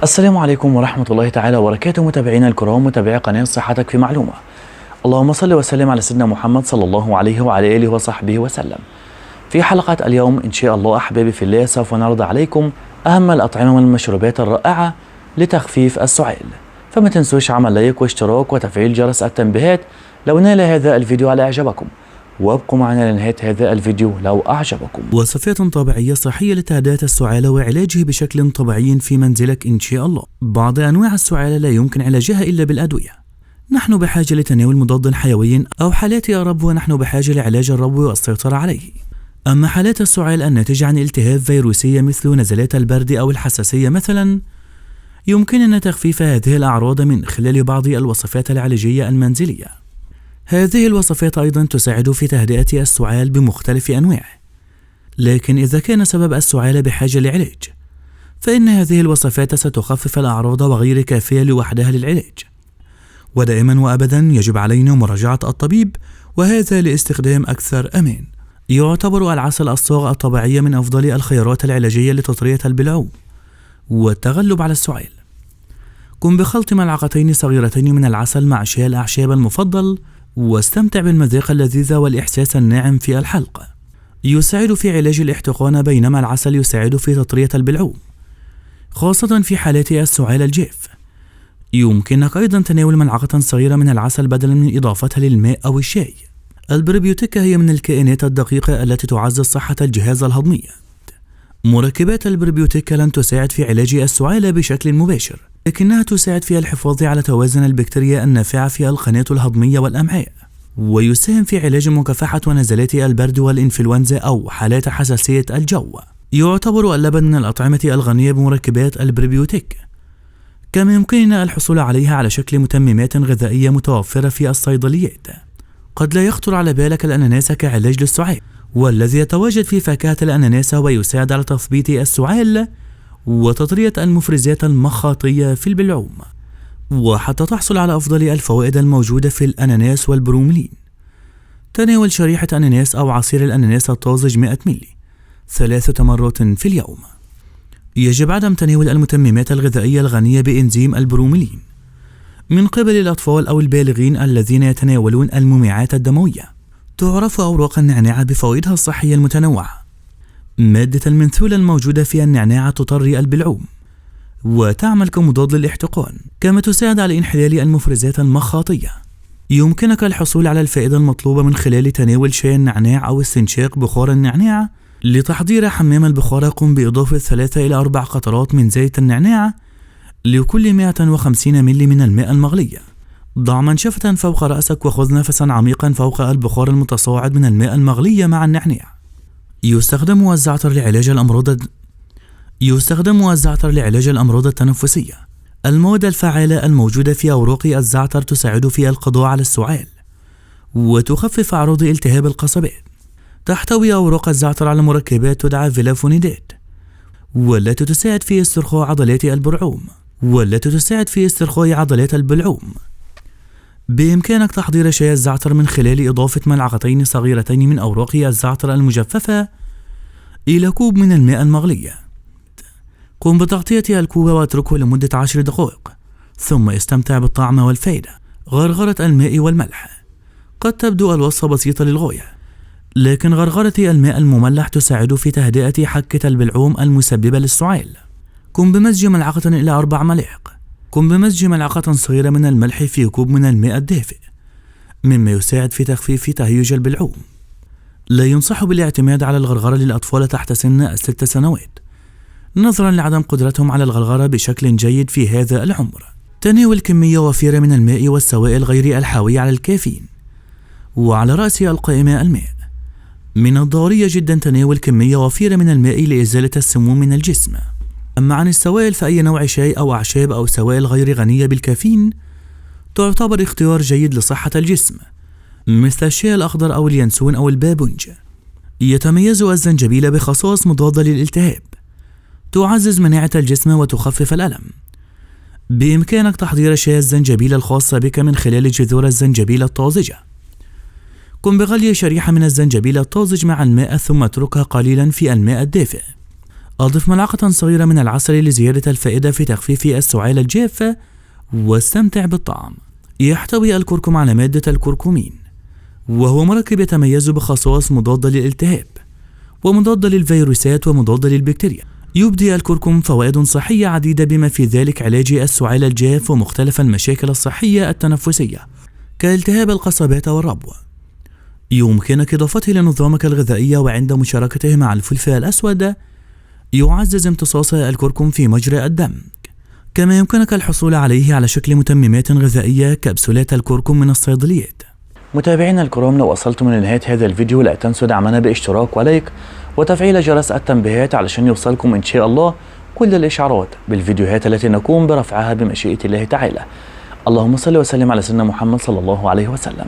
السلام عليكم ورحمة الله تعالى وبركاته، متابعينا الكرام، متابعي قناة صحتك في معلومة. اللهم صل وسلم على سيدنا محمد صلى الله عليه وعلى آله وصحبه وسلم. في حلقة اليوم إن شاء الله أحبابي في الله سوف نعرض عليكم أهم الأطعمة والمشروبات الرائعة لتخفيف السعال، فما تنسوش عمل لايك واشتراك وتفعيل جرس التنبيهات لو نال هذا الفيديو على إعجابكم، وابقوا معنا لنهاية هذا الفيديو لو أعجبكم. وصفات طبيعية صحية لتهدئة السعال وعلاجه بشكل طبيعي في منزلك إن شاء الله. بعض أنواع السعال لا يمكن علاجها إلا بالأدوية. نحن بحاجة لتناول مضاد حيوي أو حالات الربو، ونحن بحاجة لعلاج الربو والسيطرة عليه. أما حالات السعال الناتجة عن التهاب فيروسية مثل نزلات البرد أو الحساسية مثلا، يمكننا تخفيف هذه الأعراض من خلال بعض الوصفات العلاجية المنزلية. هذه الوصفات أيضا تساعد في تهدئة السعال بمختلف أنواعه، لكن إذا كان سبب السعال بحاجة لعلاج فإن هذه الوصفات ستخفف الأعراض وغير كافية لوحدها للعلاج، ودائما وأبدا يجب علينا مراجعة الطبيب، وهذا لاستخدام أكثر أمان. يعتبر العسل الصاغ الطبيعي من أفضل الخيارات العلاجية لتطرية البلعوم والتغلب على السعال. قم بخلط ملعقتين صغيرتين من العسل مع شاي الأعشاب المفضل، واستمتع بالمذاق اللذيذ والإحساس الناعم في الحلقة. يساعد في علاج الاحتقان، بينما العسل يساعد في تطرية البلعوم خاصة في حالات السعال الجاف. يمكنك أيضا تناول ملعقة صغيرة من العسل بدلا من إضافتها للماء أو الشاي. البربيوتيكا هي من الكائنات الدقيقة التي تعزز صحة الجهاز الهضمي. مركبات البربيوتيكا لن تساعد في علاج السعال بشكل مباشر، لكنها تساعد في الحفاظ على توازن البكتيريا النافعة في القناة الهضمية والأمعاء، ويساهم في علاج مكافحة ونزلات البرد والإنفلونزا أو حالات حساسية الجو. يعتبر اللبن من الأطعمة الغنية بمركبات البربيوتيك، كما يمكننا الحصول عليها على شكل متممات غذائية متوفرة في الصيدليات. قد لا يخطر على بالك الأناناس كعلاج للسعال، والذي يتواجد في فاكهة الأناناس ويساعد على تثبيط السعال وتطرية المفرزات المخاطية في البلعوم. وحتى تحصل على أفضل الفوائد الموجودة في الأناناس والبروملين، تناول شريحة أناناس أو عصير الأناناس الطازج 100 ملي 3 مرات في اليوم. يجب عدم تناول المتممات الغذائية الغنية بإنزيم البروملين من قبل الأطفال أو البالغين الذين يتناولون المميعات الدموية. تعرف أوراق النعناع بفوائدها الصحية المتنوعة. مادة المنثول الموجودة في النعناع تطري البلعوم وتعمل كمضاد للاحتقان، كما تساعد على انحلال المفرزات المخاطية. يمكنك الحصول على الفائدة المطلوبة من خلال تناول شاي النعناع أو استنشاق بخار النعناع. لتحضير حمام البخار، قم بإضافة 3 إلى 4 قطرات من زيت النعناع لكل 150 ملي من الماء المغلي. ضع منشفة فوق رأسك وخذ نفسا عميقا فوق البخار المتصاعد من الماء المغلي مع النعناع. يستخدم الزعتر لعلاج الأمراض التنفسية. المواد الفعالة الموجودة في أوراق الزعتر تساعد في القضاء على السعال وتخفف أعراض التهاب القصبات. تحتوي أوراق الزعتر على مركبات تدعى فلافونيدات، والتي تساعد في استرخاء عضلات البلعوم. بإمكانك تحضير شاي الزعتر من خلال إضافة ملعقتين صغيرتين من أوراق الزعتر المجففة إلى كوب من الماء المغلي. قم بتغطية الكوب واتركه لمدة 10 دقائق، ثم استمتع بالطعم والفائدة. غرغرة الماء والملح. قد تبدو الوصفة بسيطة للغاية، لكن غرغرة الماء المملح تساعد في تهدئة حكة البلعوم المسببة للسعال. قم بمزج ملعقة إلى 4 ملاعق. قم بمزج ملعقة صغيرة من الملح في كوب من الماء الدافئ، مما يساعد في تخفيف تهيج البلعوم. لا ينصح بالاعتماد على الغرغرة للأطفال تحت سن 6 سنوات، نظرا لعدم قدرتهم على الغرغرة بشكل جيد في هذا العمر. تناول كمية وفيرة من الماء والسوائل غير الحاوية على الكافيين، وعلى رأس القائمة الماء. من الضروري جدا تناول كمية وفيرة من الماء لإزالة السموم من الجسم. أما عن السوائل، فأي نوع شاي أو أعشاب أو سوائل غير غنية بالكافيين تعتبر اختيار جيد لصحة الجسم، مثل الشاي الأخضر أو اليانسون أو البابونج. يتميز الزنجبيل بخصائص مضادة للالتهاب، تعزز مناعة الجسم وتخفف الألم. بإمكانك تحضير شاي الزنجبيل الخاص بك من خلال جذور الزنجبيل الطازجة. قم بغلي شريحة من الزنجبيل الطازج مع الماء، ثم اتركها قليلا في الماء الدافئ. أضف ملعقة صغيرة من العسل لزيادة الفائدة في تخفيف السعال الجافة، واستمتع بالطعم. يحتوي الكركم على مادة الكركمين، وهو مركب يتميز بخصائص مضادة للالتهاب ومضادة للفيروسات ومضادة للبكتيريا. يبدي الكركم فوائد صحية عديدة بما في ذلك علاج السعال الجاف ومختلف المشاكل الصحية التنفسية كالتهاب القصبات والربو. يمكنك إضافته لنظامك الغذائي، وعند مشاركته مع الفلفل الأسود يعزز امتصاص الكركم في مجرى الدم. كما يمكنك الحصول عليه على شكل متممات غذائية كبسولات الكركم من الصيدليات. متابعينا الكرام، لو وصلتم لنهاية هذا الفيديو لا تنسوا دعمنا باشتراك ولايك وتفعيل جرس التنبيهات علشان يوصلكم إن شاء الله كل الإشعارات بالفيديوهات التي نقوم برفعها بمشيئة الله تعالى. اللهم صل وسلم على سيدنا محمد صلى الله عليه وسلم.